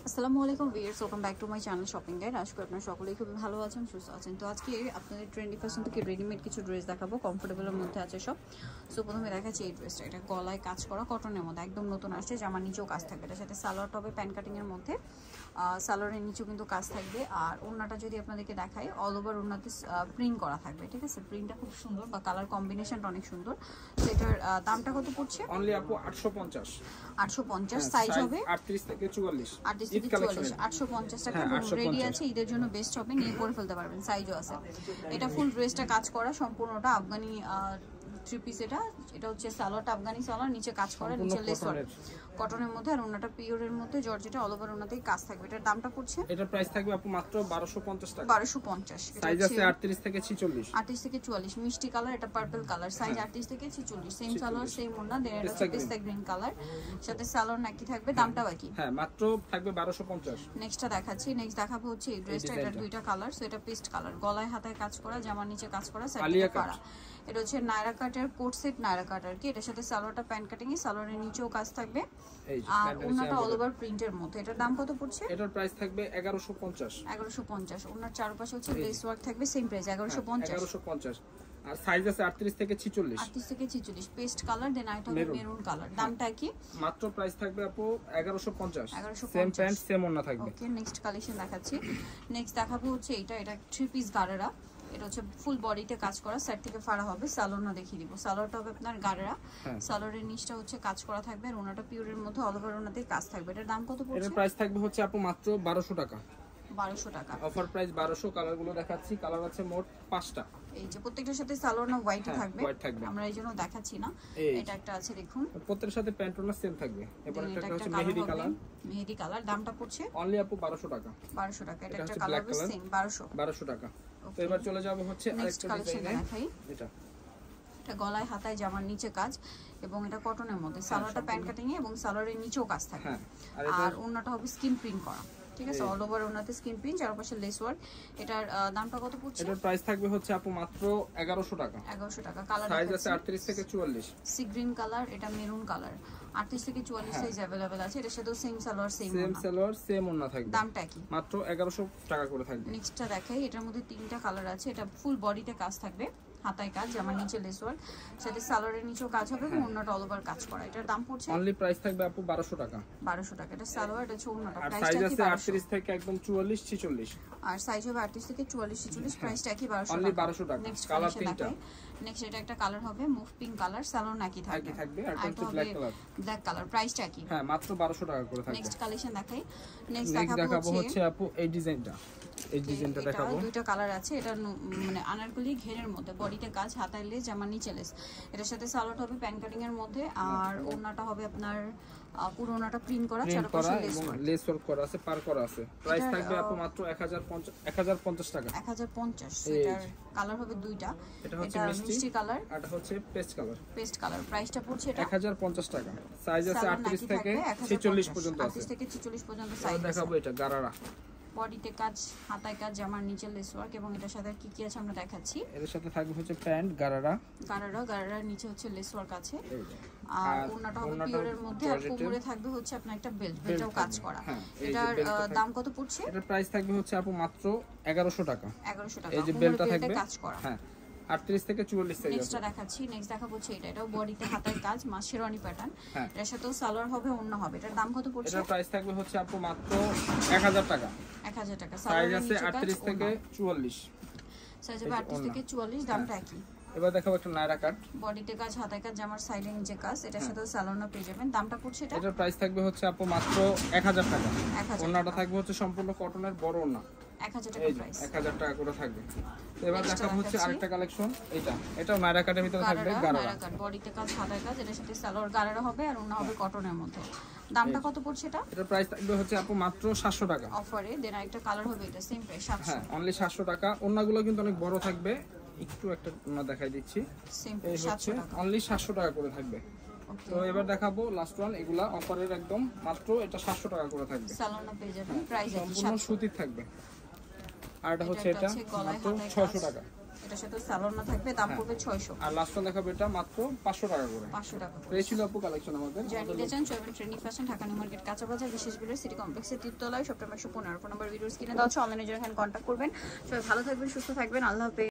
আসসালামু আলাইকুম viewers, welcome back to my channel shopping guide. আশা করি আপনারা সকলেই খুব ভালো আছেন, সুস্থ আছেন। তো আজকে আপনাদের ট্রেন্ডি ফ্যাশন থেকে রেডিমেড কিছু ড্রেস দেখাবো, কমফোর্টেবলের মধ্যে আছে সব। সো প্রথমে দেখাচ্ছি এই ড্রেসটা। এটা গলায় কাজ করা কটনের মধ্যে, একদম নতুন আসছে। জামার নিচেও কাজ থাকবে, এটার সাথে সালোয়ার টপে প্যান্ট কাটিংয়ের মধ্যে, সালোয়ারের নিচেও কিন্তু কাজ থাকবে। আর ওড়নাটা যদি আপনাদেরকে দেখাই, অল ওভার ওড়নাতে প্রিন্ট করা থাকবে, ঠিক আছে। প্রিন্টটা খুব সুন্দর, বা কালার কম্বিনেশনটা অনেক সুন্দর। তো এটার দামটা কত পড়ছে? অনলি আপু 850 850। সাইজ হবে 38 থেকে 44। 38 থেকে 44, 850 টাকা রেডি আছে। ঈদের জন্য বেস্ট হবে, নিয়ে পরে ফেলতে পারবেন, সাইজও আছে। এটা ফুল ড্রেসটা কাজ করা, সম্পূর্ণটা আফগানি থ্রি পিস। এটা হচ্ছে সালোয়ারটা আফগানি সালোয়ার, নিচে কাজ করা, নিচে লেস ওয়ার্ক কটনের মধ্যে। আর ওনাটা পিওরের মধ্যে জর্জেটা, অল ওভার ওনাতেই কাজ থাকবে। এটার দামটা পড়ছে, এটার প্রাইস থাকবে আপু মাত্র 1250 টাকা। 1250। সাইজ আছে 38 থেকে 46। 38 থেকে 44, মিষ্টি কালার, এটা পার্পল কালার। সাইজ 38 থেকে 46, সেম সালোয়ার সেম ওড়না। দেন এটা হচ্ছে পিস্তা গ্রিন কালার, সাথে সালোয়ার নাকি থাকবে। দামটা বাকি, হ্যাঁ মাত্র থাকবে 1250। নেক্সটটা দেখাচ্ছি। নেক্সট দেখাবো হচ্ছে এই ড্রেসটা। এটা দুইটা কালার। সো এটা পেস্ট কালার, গলায় হাতায় কাজ করা, জামার নিচে কাজ করা, সাইডে করা। এটা হচ্ছে নায়রা কাটের কোট সেট, নায়রা কাট আর কি। এটার সাথে সালোয়ারটা প্যান্ট কাটিং এ, সালোয়ারের নিচেও কাজ থাকবে, আর ওনাটা অল ওভার প্রিন্টের মধ্যে। এটার দাম কত পড়ছে? এটার প্রাইস থাকবে 1150। 1150। ওনার চারপাশে হচ্ছে লেস ওয়ার্ক থাকবে, সেম প্রাইস 1150। 1150। আর সাইজ আছে 38 থেকে 46। 38 থেকে 46, পেস্ট কালার। দেন আইটা হবে মেরুন কালার। দামটা কি? মাত্র প্রাইস থাকবে আপু 1150। 1150, সেম প্যান্ট সেম ওড়না থাকবে। ওকে, নেক্সট কালেকশন দেখাচ্ছি। নেক্সট দেখাবো হচ্ছে এটা থ্রি পিস গাড়েরা। এটা হচ্ছে ফুল বডিতে কাজ করা, সাইড থেকে ফাড়া হবে। সালোয়ারটা দেখিয়ে দিব। সালোয়ারটা হবে আপনার গাড়েরা, সালোয়ারের নিচটা হচ্ছে কাজ করা থাকবে, আর ওনাটা পিওরের মধ্যে, অল ওভার ওনাতেই কাজ থাকবে। এটার দাম কত পড়ছে? এটার প্রাইস থাকবে হচ্ছে আপু মাত্র 1200 টাকা। 1200 টাকা অফার প্রাইস 1200। কালারগুলো দেখাচ্ছি, কালার আছে মোট 5টা। এই যে প্রত্যেকটার সাথে সালোয়ার না হোয়াইট থাকবে, হোয়াইট থাকবে, আমরা এই জন্য দেখাচ্ছি না। এটা একটা আছে দেখুন, প্রত্যেকটার সাথে প্যান্ট ওড়না সেম থাকবে। এবার একটা হচ্ছে মেহেদি কালার। মেহেদি কালার, দামটা পড়ছে অনলি আপু 1200 টাকা। 1200 টাকা। এটা একটা কালার সেম 1200 টাকা। তো এবার চলে যাব হচ্ছে আরেকটা ডিজাইনে। এটা গলায় হাতায় জামার নিচে কাজ, এবং এটা কটনের মধ্যে, সালোয়ারটা প্যান্ট কাটিং এ, এবং সালোয়ারের নিচেও কাজ থাকবে। আর ওড়নাটা হবে স্কিন প্রিন্ট করা, ঠিক আছে। অল ওভার ওনাতে স্কিন প্রিন্ট, চারপাশে লেস ওয়ার্ক। এটার দামটা কত পড়ছে? এটার প্রাইস থাকবে হচ্ছে আপু মাত্র 1100 টাকা। 1100 টাকা। কালার সাইজ আছে 38 থেকে 44। সি গ্রিন কালার, এটা মেরুন কালার। 38 থেকে 44 সাইজ अवेलेबल আছে। এটার সাথে সেম সালোয়ার সেম ওড়না থাকবে। দামটা কি? মাত্র 1100 টাকা করে থাকবে। নেক্সটটা দেখাই। এটার মধ্যে তিনটা কালার আছে। এটা ফুল বডিতে কাজ থাকবে, হাতায় কাজ, জামার নিচে লেস ওয়ার্ক, সাথে সালোয়ারের নিচেও কাজ হবে, এবং ওড়নাটা অল ওভার কাজ করা। এটার দাম পড়ছে অনলি প্রাইস থাকবে আপু 1200 টাকা। 1200 টাকা। এটা সালোয়ার, এটা হচ্ছে ওড়নাটা। প্রাইসটা কি? 38 থেকে একদম 44 46। আর সাইজ হবে 38 থেকে 44 46, প্রাইসটা কি? 1200 অনলি 1200 টাকা। কালার তিনটা। নেক্সট এটা একটা কালার হবে মুভ পিঙ্ক কালার, সালোয়ার নাকি থাকবে, আর একটা ব্ল্যাক কালার। ব্ল্যাক কালার, প্রাইসটা কি? হ্যাঁ মাত্র 1200 টাকা করে থাকবে। নেক্সট কালেকশন দেখাই। নেক্সট দেখাবো হচ্ছে আপু এই ডিজাইনটা। এই ডিজাইনটা দেখাবো। দুইটা কালার আছে। এটা মানে আনারকলি ঘেরের মধ্যে, বডিতে কাজ, হাতায় লেস, জামার নিচে লেস। এটার সাথে সালোয়ার হবে প্যান্ট কাটিং এর মধ্যে, আর ওড়নাটা হবে আপনার পুরো ওড়নাটা প্রিন্ট করা, চারপাশে লেস ওয়ার্ক করা আছে, পার করা আছে। প্রাইস থাকবে আপু মাত্র 1050 টাকা। 1050। এটার কালার হবে দুইটা। এটা হচ্ছে মিষ্টি কালার, আর এটা হচ্ছে পেস্ট কালার। প্রাইসটা পড়ছে এটা 1050 টাকা। সাইজ আছে 38 থেকে 46 পর্যন্ত আছে। 38 থেকে 46 পর্যন্ত সাইজ। দেখাবো এটা গারারা। বডিতে কাজ, হাতায় কাজ, জামার নিচে লেস ওয়ার্ক, এবং এটার সাথে কি কি আছে আমরা দেখাচ্ছি। এর সাথে থাকবে হচ্ছে প্যান্ট গারারার নিচে হচ্ছে লেস ওয়ার্ক আছে, আর ওড়নাটা হবে পিওরের মধ্যে, আর কোমরে থাকবে হচ্ছে আপনার একটা বেল্টও কাজ করা। এটার দাম কত পড়ছে? এটার প্রাইস থাকবে হচ্ছে আপু মাত্র 1100 টাকা। 1100 টাকা। এই যে বেল্টটা থাকবে কাজ করা। হ্যাঁ 38 থেকে 44 সাইজ। নেক্সটটা দেখাচ্ছি। নেক্সট দেখাবো হচ্ছে এটাও বডিতে হাতায় কাজ, শেরওয়ানি প্যাটার্ন। এর সাথেও সালোয়ার হবে, ওড়না হবে। এটার দাম কত পড়ছে? এটার প্রাইস থাকবে হচ্ছে আপু মাত্র 1000 টাকা। 1000 টাকা। সাইজ আছে 38 থেকে 44। সাইজ হবে 38 থেকে 44, দামটা কি? এবার দেখাবো একটা নায়রা কাট। বডিতে কাজ, হাতায় কাজ, জামার সাইডে নিচে কাজ। এটার সাথে সালোয়ারও পেয়ে যাবেন। দামটা পড়ছে এটা? এটার প্রাইস থাকবে হচ্ছে আপু মাত্র 1000 টাকা। ওড়নাটা থাকবে হচ্ছে সম্পূর্ণ কটনের বড় ওড়না। 1000 টাকা প্রাইস। 1000 টাকা করে থাকবে। তো এবার দেখাবো হচ্ছে আরেকটা কালেকশন। এটাও নায়রা কাটের ভিতরে থাকবে, গারারা কাট, বডিতে কাজ, হাতায় কাজ। এটার সাথে সালোয়ার গারারা হবে, আর ওড়না হবে কটনের মধ্যে। দামটা কত পড়ছে এটা? এটার প্রাইস থাকবে হচ্ছে আপু মাত্র 700 টাকা। অফারে। দেন আরেকটা কালার হবে, এটা সেম প্রাইস 700। হ্যাঁ অনলি 700 টাকা। ওড়নাগুলো কিন্তু অনেক বড় থাকবে। একটু একটা ওড়না দেখাই দিচ্ছি। সেম প্রাইস 700 টাকা। অনলি 700 টাকা করে থাকবে। তো এবার দেখাবো লাস্ট ওয়ান। এগুলা অফারের একদম মাত্র এটা 700 টাকা করে থাকবে। সালোনা পেয়ে যাবেন, প্রাইস সম্পূর্ণ সুতির থাকবে। আর এটা হচ্ছে এটা মাত্র 600 টাকা। এটার সাথে স্যালোনা থাকবে, দাম পড়বে 600। আর লাস্ট ওয়ান দেখাবো এটা মাত্র 500 টাকা করে। 500 টাকা। ফ্রেশ ছিল আপু কালেকশন আমাদের। যারা নিতে চান চলবেন trendy fashion, Dhaka new market, কাঁচা বাজার, বিশেষ বিলের সিটি কমপ্লেক্সের 3 তলায়, সপ্তাহে 115। ফোন নাম্বার ভিডিওস কিনে দেওয়া হচ্ছে, অনলাইনে জন্য এখানে কন্ট্যাক্ট করবেন। সবাই ভালো থাকবেন, সুস্থ থাকবেন, আল্লাহ হাফেজ।